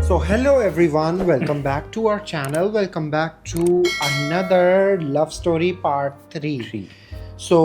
So hello everyone, welcome back to our channel. Welcome back to another love story part 3. So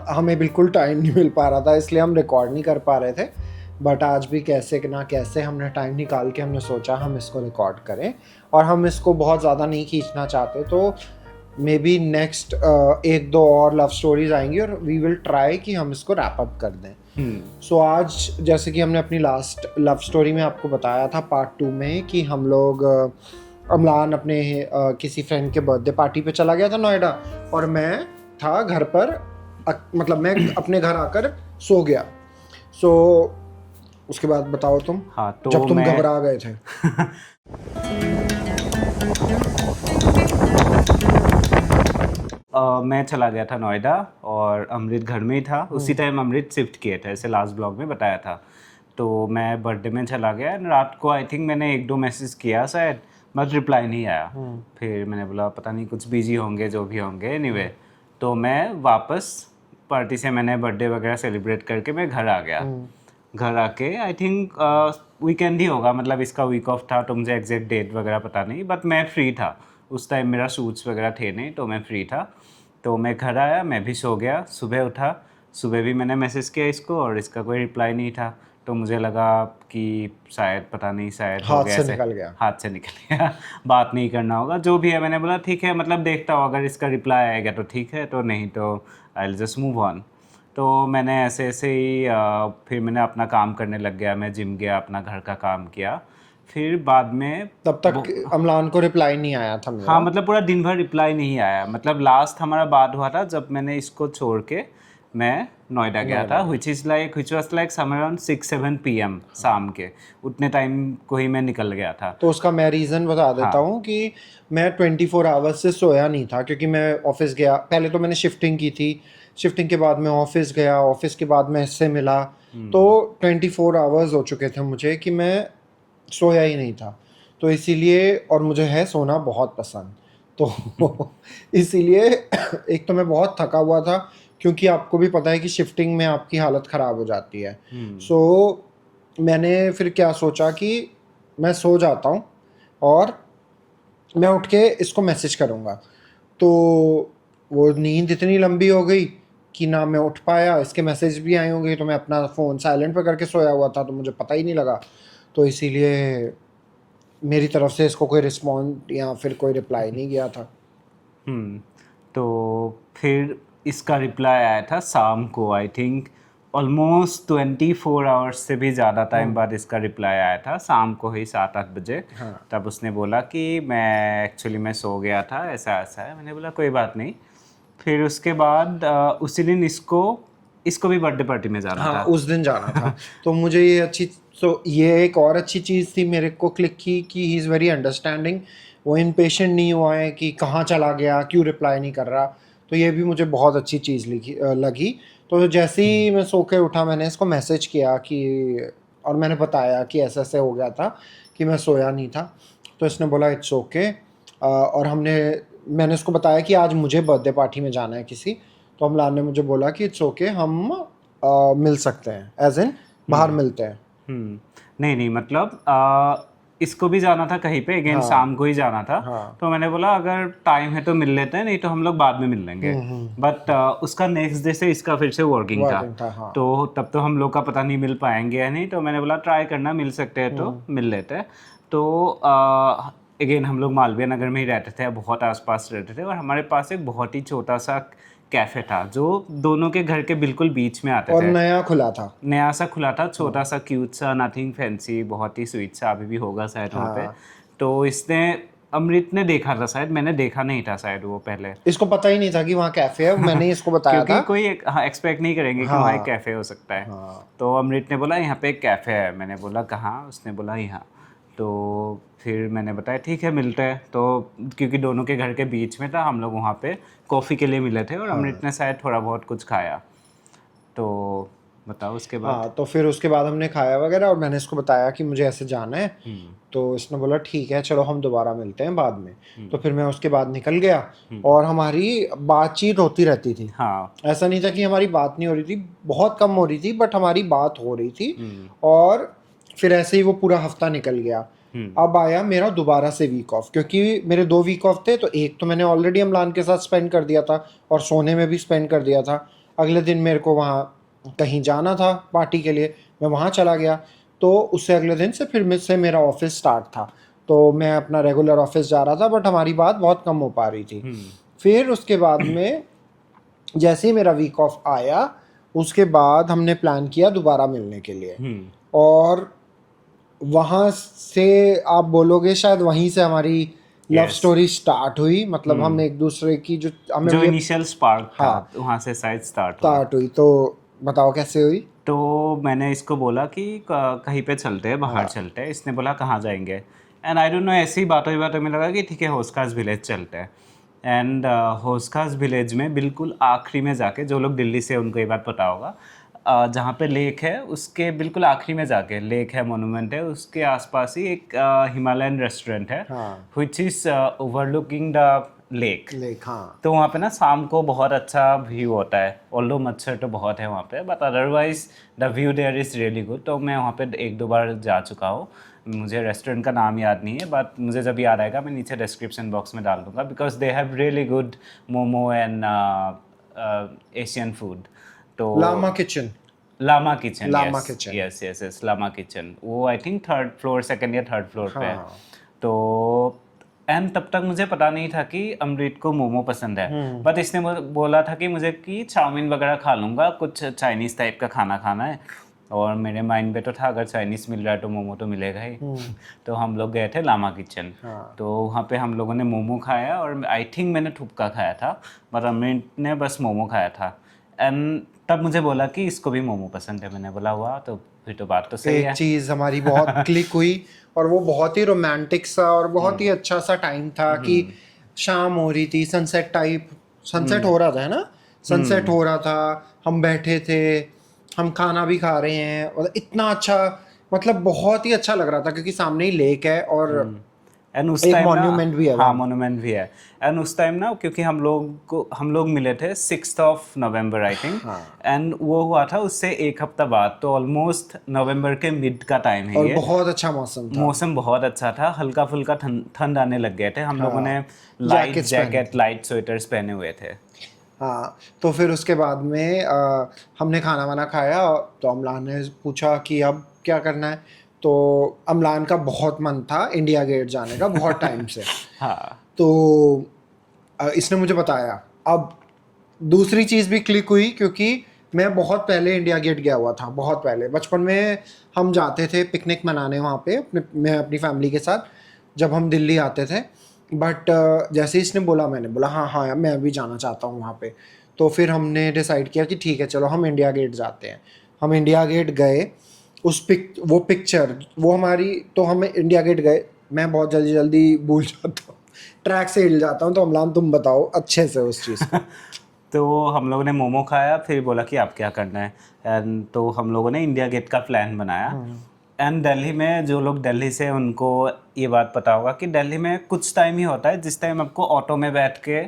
हमें बिल्कुल time नहीं मिल पा रहा था, इसलिए हम रिकॉर्ड नहीं कर पा रहे थे. बट आज भी कैसे ना कैसे हमने टाइम निकाल के हमने सोचा हम इसको रिकॉर्ड करें. और हम इसको बहुत ज़्यादा नहीं खींचना चाहते, तो मे बी नेक्स्ट 1-2 और लव स्टोरीज आएंगी और वी विल ट्राई कि हम इसको रैप अप कर दें. सो आज जैसे कि हमने अपनी लास्ट लव स्टोरी में आपको बताया था पार्ट 2 में कि हम लोग अमलान अपने किसी फ्रेंड के बर्थडे पार्टी पे चला गया था नोएडा, और मैं था घर पर, मतलब मैं अपने घर आकर सो गया. सो उसके बाद बताओ तुम. हाँ, तो जब तुम घबरा गए थे. मैं चला गया था नोएडा और अमृत घर में ही था. उसी टाइम अमृत शिफ्ट किए थे, ऐसे लास्ट ब्लॉग में बताया था. तो मैं बर्थडे में चला गया. रात को आई थिंक मैंने 1-2 मैसेज किया शायद, बस रिप्लाई नहीं आया. फिर मैंने बोला पता नहीं कुछ बिजी होंगे, जो भी होंगे. एनीवे तो मैं वापस पार्टी से मैंने बर्थडे वगैरह सेलिब्रेट करके मैं घर आ गया. घर आके आई थिंक वीकेंड ही होगा, मतलब इसका वीक ऑफ था, तो मुझे एग्जैक्ट डेट वगैरह पता नहीं, बट मैं फ्री था उस टाइम. मेरा शूट्स वगैरह थे नहीं, तो मैं फ्री था. तो मैं घर आया, मैं भी सो गया. सुबह उठा, सुबह भी मैंने मैसेज किया इसको और इसका कोई रिप्लाई नहीं था. तो मुझे लगा कि शायद पता नहीं, शायद हो गया, हाथ से निकल गया. बात नहीं करना होगा, जो भी है. मैंने बोला ठीक है, मतलब देखता हूँ, अगर इसका रिप्लाई आएगा तो ठीक है, तो नहीं तो I will just move on. तो मैंने ऐसे ऐसे ही फिर मैंने अपना काम करने लग गया. मैं जिम गया, अपना घर का काम किया. फिर बाद में तब तक अमलान को रिप्लाई नहीं आया था मेरा. हाँ, मतलब पूरा दिन भर रिप्लाई नहीं आया. मतलब लास्ट हमारा बात हुआ था जब मैंने इसको छोड़ के मैं नोएडा गया था, which was like somewhere around 6-7 PM शाम के. उतने टाइम को ही मैं निकल गया था. तो उसका मैं रीज़न बता देता हूँ कि मैं 24 आवर्स से सोया नहीं था, क्योंकि मैं ऑफिस गया. पहले तो मैंने शिफ्टिंग की थी, शिफ्टिंग के बाद मैं ऑफिस गया, ऑफिस के बाद मैं इससे मिला. तो 24 आवर्स हो चुके थे मुझे कि मैं सोया ही नहीं था. तो इसीलिए, और मुझे है सोना बहुत पसंद, तो इसीलिए एक तो मैं बहुत थका हुआ था, क्योंकि आपको भी पता है कि शिफ्टिंग में आपकी हालत ख़राब हो जाती है. सो मैंने फिर क्या सोचा कि मैं सो जाता हूँ और मैं उठ के इसको मैसेज करूँगा. तो वो नींद इतनी लंबी हो गई कि ना मैं उठ पाया, इसके मैसेज भी आए होंगे, तो मैं अपना फ़ोन साइलेंट पे करके सोया हुआ था, तो मुझे पता ही नहीं लगा. तो इसीलिए मेरी तरफ से इसको कोई रिस्पॉन्ड या फिर कोई रिप्लाई नहीं गया था. तो फिर इसका रिप्लाई आया था शाम को. आई थिंक ऑलमोस्ट 24 आवर्स से भी ज़्यादा टाइम बाद इसका रिप्लाई आया था, शाम को ही 7-8 बजे. तब उसने बोला कि मैं सो गया था, ऐसा ऐसा है. मैंने बोला कोई बात नहीं. फिर उसके बाद उसी दिन इसको भी बर्थडे पार्टी में जाना था. उस दिन जाना था. तो मुझे ये एक और अच्छी चीज़ थी मेरे को क्लिक की कि ही इज़ वेरी अंडरस्टैंडिंग. वो इम्पेशेंट नहीं हुआ है कि कहाँ चला गया, क्यों रिप्लाई नहीं कर रहा. तो ये भी मुझे बहुत अच्छी चीज़ लगी. तो जैसे ही मैं सो के उठा, मैंने इसको मैसेज किया कि, और मैंने बताया कि ऐसे ऐसे हो गया था कि मैं सोया नहीं था. तो इसने बोला इट्स ओके. और मैंने इसको बताया कि आज मुझे बर्थडे पार्टी में जाना है किसी. तो अमलान ने मुझे बोला कि इट्स ओके, हम मिल सकते हैं, एज इन बाहर मिलते हैं. नहीं, मतलब इसको भी जाना था कहीं पे, अगेन शाम को ही जाना था. तो मैंने बोला अगर टाइम है तो मिल लेते हैं, नहीं तो हम लोग बाद में मिल लेंगे. बट उसका नेक्स्ट डे से इसका फिर से वर्किंग था. तो तब तो हम लोग का पता नहीं मिल पाएंगे या नहीं. तो मैंने बोला ट्राई करना, मिल सकते हैं तो मिल लेते हैं. तो अगेन हम लोग मालवीय नगर में ही रहते थे, बहुत आसपास रहते थे, और हमारे पास एक बहुत ही छोटा सा कैफ़े था जो दोनों के घर के बिल्कुल बीच में आते और थे. नया सा खुला था, छोटा सा क्यूट सा, नथिंग फैंसी, बहुत ही स्वीट सा. अभी भी होगा शायद वहाँ पे. तो अमृत ने देखा था शायद, मैंने देखा नहीं था शायद वो पहले. इसको पता ही नहीं था कि वहाँ कैफ़े है, मैंने इसको बताया क्योंकि कोई एक्सपेक्ट नहीं करेंगे कि वहाँ एक कैफ़े हो सकता है. तो अमृत ने बोला यहाँ पे एक कैफ़े है. मैंने बोला कहाँ? उसने बोला यहाँ. तो फिर मैंने बताया ठीक है मिलते हैं. तो क्योंकि दोनों के घर के बीच में था, हम लोग वहाँ पे कॉफ़ी के लिए मिले थे, और अमृत ने शायद थोड़ा बहुत कुछ खाया. तो बताओ उसके बाद. तो फिर उसके बाद हमने खाया वगैरह, और मैंने इसको बताया कि मुझे ऐसे जाना है. तो इसने बोला ठीक है, चलो हम दोबारा मिलते हैं बाद में. तो फिर मैं उसके बाद निकल गया, और हमारी बातचीत होती रहती थी. ऐसा नहीं था कि हमारी बात नहीं हो रही थी, बहुत कम हो रही थी, बट हमारी बात हो रही थी. और फिर ऐसे ही वो पूरा हफ्ता निकल गया। अब आया मेरा दोबारा से वीक ऑफ, क्योंकि मेरे 2 वीक ऑफ थे, तो एक तो मैंने ऑलरेडी अम्लान के साथ स्पेंड कर दिया था और सोने में भी स्पेंड कर दिया था। अगले दिन मेरे को वहाँ कहीं जाना था पार्टी के लिए, मैं वहाँ चला गया। तो उससे अगले दिन से फिर मुझसे मेरा ऑफिस स्टार्ट था, तो मैं अपना रेगुलर ऑफिस जा रहा था, बट हमारी बात बहुत कम हो पा रही थी। फिर उसके बाद में जैसे ही मेरा वीक ऑफ आया, उसके बाद हमने प्लान किया दोबारा मिलने के लिए। और वहाँ से आप बोलोगे शायद वहीं से हमारी लव Yes. स्टोरी स्टार्ट हुई। मतलब हम एक दूसरे की जो हमें जो इनिशियल स्पार्क था हाँ, वहाँ से शायद स्टार्ट हुआ। स्टार्ट हुई। तो बताओ कैसे हुई। तो मैंने इसको बोला कि कहीं पे चलते हैं, बाहर चलते हैं। इसने बोला कहाँ जाएंगे, एंड आई डोंट नो, ऐसी बातों ही बातों में लगा कि ठीक है होस्कास विलेज चलते हैं। एंड होस्कास विलेज में बिल्कुल आखिरी में जाके, जो लोग दिल्ली से उनको ये बात पता होगा, जहाँ पे लेक है उसके बिल्कुल आखिरी में जाके, लेक है, मोनूमेंट है, उसके आसपास ही एक हिमालयन रेस्टोरेंट है which is overlooking the lake. हाँ, तो वहाँ पे ना शाम को बहुत अच्छा व्यू होता है, ऑल्दो मच्छर तो बहुत है वहाँ पे, but otherwise the view there is really good. तो मैं वहाँ पे 1-2 बार जा चुका हूँ। मुझे रेस्टोरेंट का नाम याद नहीं है, बट मुझे जब याद आएगा मैं नीचे डिस्क्रिप्शन बॉक्स में डाल दूँगा, because they have really good momo and Asian food. तो Lama Kitchen, Lama Kitchen, Lama yes kitchen. Yes yes yes, Lama Kitchen. वो I think 3rd floor, 2nd या 3rd फ्लोर पे है। हाँ। तो एंड तब तक मुझे पता नहीं था कि अमृत को मोमो पसंद है, बट इसने बोला था कि मुझे कि चाउमीन वगैरह खा लूँगा, कुछ चाइनीज़ टाइप का खाना खाना है। और मेरे माइंड पे तो था अगर चाइनीज़ मिल रहा है तो मोमो तो मिलेगा ही। तो हम लोग गए थे लामा किचन। तो वहाँ पे हम लोगों ने मोमो खाया, और आई थिंक मैंने थुपका खाया था, बट अमृत ने बस मोमो खाया था। एंड तब मुझे बोला कि इसको भी मोमो पसंद है। मैंने बोला हुआ, तो फिर तो बात तो सही एक है। चीज़ हमारी बहुत क्लिक हुई, और वो बहुत ही रोमांटिक सा और बहुत ही अच्छा सा टाइम था कि शाम हो रही थी, सनसेट टाइप, सनसेट हो रहा था, है ना, सनसेट हो रहा था, हम बैठे थे, हम खाना भी खा रहे हैं, और इतना अच्छा, मतलब बहुत ही अच्छा लग रहा था, क्योंकि सामने ही लेक है और एंड उस एक टाइम ना, मॉन्यूमेंट भी है हाँ वहाँ। मोनूमेंट भी है। एंड उस टाइम ना, क्योंकि हम लोग मिले थे 6th of November I think, and वो हुआ था उससे 1 हफ्ता बाद, तो ऑलमोस्ट नवंबर के मिड का टाइम है और ये। बहुत अच्छा मौसम था। मौसम बहुत अच्छा था, हल्का फुल्का ठंड आने लग गए थे। हम लोगों ने लाइट जैकेट्स पहने जैकेट, लाइट स्वेटर्स पहने हुए थे। हाँ, तो फिर उसके बाद में हमने खाना वाना खाया, तो अम्लान ने पूछा कि अब क्या करना है। तो अम्लान का बहुत मन था इंडिया गेट जाने का, बहुत टाइम से। हाँ तो इसने मुझे बताया। अब दूसरी चीज़ भी क्लिक हुई, क्योंकि मैं बहुत पहले इंडिया गेट गया हुआ था, बहुत पहले बचपन में हम जाते थे पिकनिक मनाने वहाँ पे, मैं अपनी फैमिली के साथ, जब हम दिल्ली आते थे। बट जैसे ही इसने बोला, मैंने बोला हाँ हाँ मैं भी जाना चाहता हूँ वहाँ पे। तो फिर हमने डिसाइड किया कि ठीक है चलो हम इंडिया गेट जाते हैं। हम इंडिया गेट गए, वो पिक्चर वो हमारी, तो हम इंडिया गेट गए। मैं बहुत जल्दी जल्दी भूल जाता हूँ, ट्रैक से हिल जाता हूँ, तो अम्लान तुम बताओ अच्छे से उस चीज़ को। तो हम लोगों ने मोमो खाया, फिर बोला कि आप क्या करना है, एंड तो हम लोगों ने इंडिया गेट का प्लान बनाया। एंड दिल्ली में, जो लोग दिल्ली से, उनको ये बात पता होगा कि दिल्ली में कुछ टाइम ही होता है जिस टाइम आपको ऑटो में बैठ के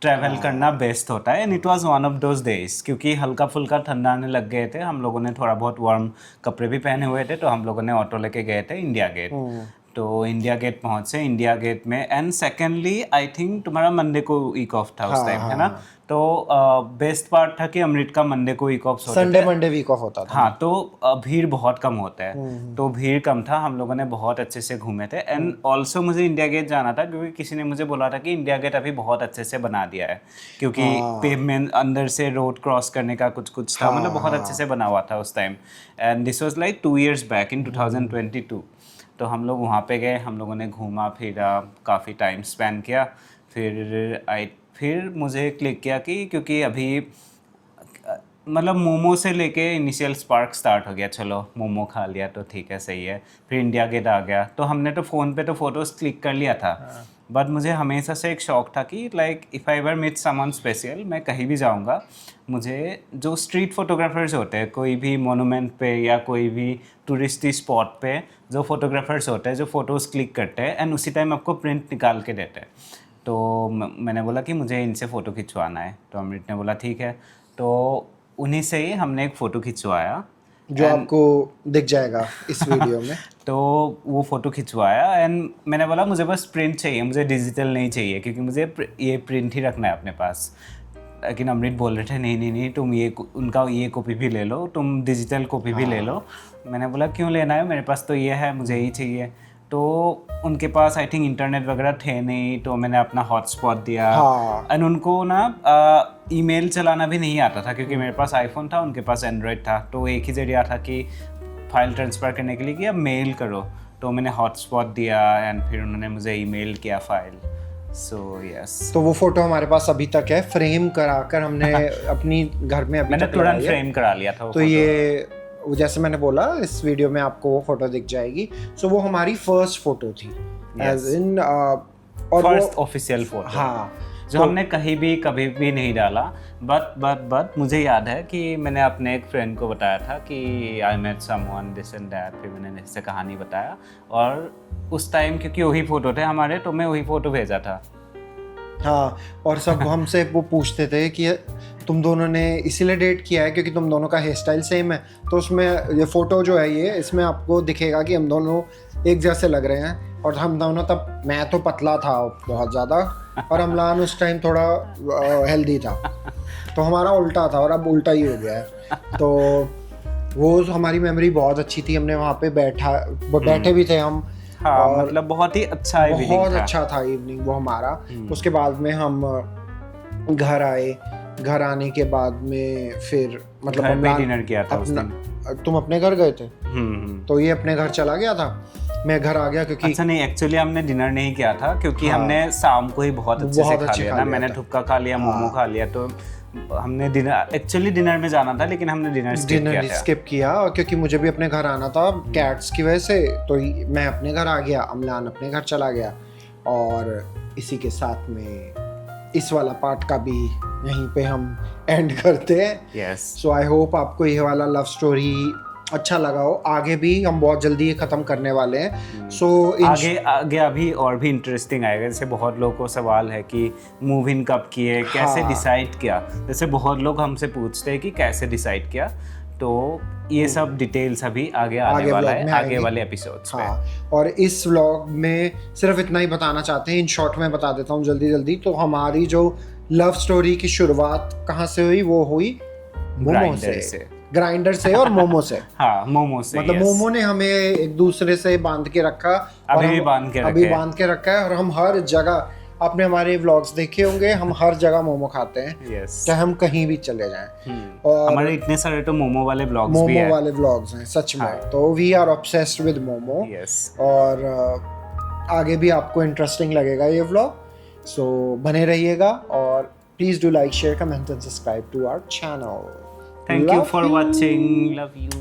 ट्रैवल करना बेस्ट होता है। And it was one of those days, क्योंकि हल्का फुल्का ठंडा आने लग गए थे, हम लोगों ने थोड़ा बहुत वार्म कपड़े भी पहने हुए थे, तो हम लोगों ने ऑटो लेके गए थे इंडिया गेट। तो इंडिया गेट पहुंचे, इंडिया गेट में, एंड सेकेंडली आई थिंक तुम्हारा मंडे को वीक ऑफ था उस टाइम, है ना। तो बेस्ट पार्ट था कि अमृत का मंडे को वीक ऑफ होते संडे थे। मंडे वीक ऑफ होता था। हाँ, तो भीड़ बहुत कम होता है, तो भीड़ कम था, हम लोगों ने बहुत अच्छे से घूमे थे। एंड ऑल्सो मुझे इंडिया गेट जाना था, क्योंकि किसी ने मुझे बोला था कि इंडिया गेट अभी बहुत अच्छे से बना दिया है, क्योंकि पेवमेंट अंदर से रोड क्रॉस करने का कुछ कुछ था, मतलब बहुत अच्छे से बना हुआ था उस time. And this was like 2 years back in 2022। तो हम लोग वहाँ पे गए, हम लोगों ने घूमा फिरा, काफ़ी टाइम स्पेंड किया। फिर मुझे क्लिक किया कि क्योंकि अभी मतलब मोमो से लेके इनिशियल स्पार्क स्टार्ट हो गया, चलो मोमो खा लिया तो ठीक है, सही है। फिर इंडिया गेट आ गया, तो हमने तो फ़ोन पे तो फ़ोटोज़ क्लिक कर लिया था, बट मुझे हमेशा से एक शौक था कि like if I ever meet someone special, मैं कहीं भी जाऊंगा, मुझे जो स्ट्रीट फोटोग्राफर्स होते हैं, कोई भी मोनूमेंट पे या कोई भी टूरिस्टी स्पॉट पे जो फोटोग्राफर्स होते हैं, जो फ़ोटोज़ क्लिक करते हैं एंड उसी टाइम आपको प्रिंट निकाल के देते हैं, तो मैंने बोला कि मुझे इनसे फ़ोटो खिंचवाना है। तो अमृत ने बोला ठीक है, तो उन्हीं से ही हमने एक फ़ोटो खिंचवाया। जो आपको दिख जाएगा इस वीडियो में। तो वो फ़ोटो खिंचवाया एंड मैंने बोला मुझे बस प्रिंट चाहिए, मुझे डिजिटल नहीं चाहिए क्योंकि मुझे ये प्रिंट ही रखना है अपने पास। लेकिन अमृत बोल रहे थे नहीं तुम ये उनका ये कॉपी भी ले लो, तुम डिजिटल कॉपी भी ले लो। मैंने बोला क्यों लेना है, मेरे पास तो ये है, मुझे यही चाहिए। तो उनके पास आई थिंक इंटरनेट वगैरह थे नहीं, तो मैंने अपना हॉटस्पॉट दिया। एंड उनको ना ईमेल चलाना भी नहीं आता था क्योंकि मेरे पास आईफोन था, उनके पास एंड्रॉयड था। तो एक ही जरिया था कि फाइल ट्रांसफ़र करने के लिए कि अब मेल करो। तो मैंने हॉटस्पॉट दिया एंड फिर उन्होंने मुझे ईमेल किया फाइल। सो यस, तो वो फोटो हमारे पास अभी तक है, फ्रेम कराकर हमने अपनी घर में अभी मैंने तक तुरंत लगाई है। फ्रेम करा लिया था वो तो photo। ये जैसे मैंने बोला इस वीडियो में आपको वो फोटो दिख जाएगी। सो वो हमारी फर्स्ट फोटो थी, एज इन और फर्स्ट ऑफिशियल फोटो। हाँ, जो हमने कहीं भी कभी भी नहीं डाला। बट मुझे याद है कि मैंने अपने एक फ्रेंड को बताया था कि I met someone this and that, फिर मैंने इससे कहानी बताया। और उस टाइम क्योंकि वही फ़ोटो थे हमारे, तो मैं वही फ़ोटो भेजा था। हाँ, और सब हमसे वो पूछते थे कि तुम दोनों ने इसीलिए डेट किया है क्योंकि तुम दोनों का हेयर स्टाइल सेम है। तो उसमें ये फ़ोटो जो है ये, इसमें आपको दिखेगा कि हम दोनों एक जैसे लग रहे हैं। और हम दोनों तब, मैं तो पतला था बहुत ज़्यादा और अमलान उस टाइम थोड़ा हेल्दी था, तो हमारा उल्टा था और अब उल्टा ही हो गया है। तो वो हमारी मेमोरी बहुत अच्छी थी। हमने वहाँ पे बैठे भी थे हम। हाँ, मतलब बहुत ही अच्छा इवनिंग बहुत था। अच्छा था इवनिंग वो हमारा। उसके बाद में हम घर आए। घर आने के बाद में फिर मतलब घर पे डिनर किया था उस दिन। तुम अपने घर गए थे, तो ये अपने घर चला गया था, मैं घर आ गया क्योंकि अच्छा नहीं, एक्चुअली हमने डिनर नहीं किया था क्योंकि हमने शाम को ही बहुत अच्छे से खा लिया था। मैंने ठुक्का खा लिया, मोमो खा लिया, तो हमने डिनर, एक्चुअली डिनर में जाना था लेकिन हमने डिनर स्किप किया क्योंकि मुझे भी अपने घर आना था कैट्स की वजह से। तो मैं अपने घर आ गया, अमलान अपने घर चला गया। और इसी के साथ में इस वाला पार्ट का भी यहीं पे हम एंड करते हैं। यस, सो आई होप आपको ये वाला लव स्टोरी अच्छा लगा हो। आगे भी हम बहुत जल्दी ये खत्म करने वाले हैं। सो आगे अभी और भी इंटरेस्टिंग आएगा। जैसे बहुत लोगों को सवाल है कि मूव इन कब किए, कैसे डिसाइड किया। जैसे बहुत लोग हमसे पूछते हैं कि कैसे डिसाइड किया, तो ये सब डिटेल्स अभी आगे आने वाला है, आगे वाले एपिसोड्स में। और इस व्लॉग में सिर्फ इतना ही बताना चाहते हैं, इन शॉर्ट में बता देता हूँ जल्दी। तो हमारी जो लव स्टोरी की शुरुआत कहाँ से हुई, वो हुई ग्राइंडर से और मोमो से। हाँ, मोमो से। मतलब मोमो ने हमें एक दूसरे से बांध के रखा, अभी बांध के रखा है। और हम हर जगह, आपने हमारे व्लॉग्स देखे होंगे, हम हर जगह मोमो खाते हैं, चाहे हम कहीं भी चले जाएं। और हमारे इतने सारे तो मोमो वाले व्लॉग्स हैं सच में। तो we are obsessed with momo. और आगे भी आपको इंटरेस्टिंग लगेगा ये व्लॉग। सो बने रहिएगा और please do like, share, comment and subscribe to our channel. Thank you for watching. Love you.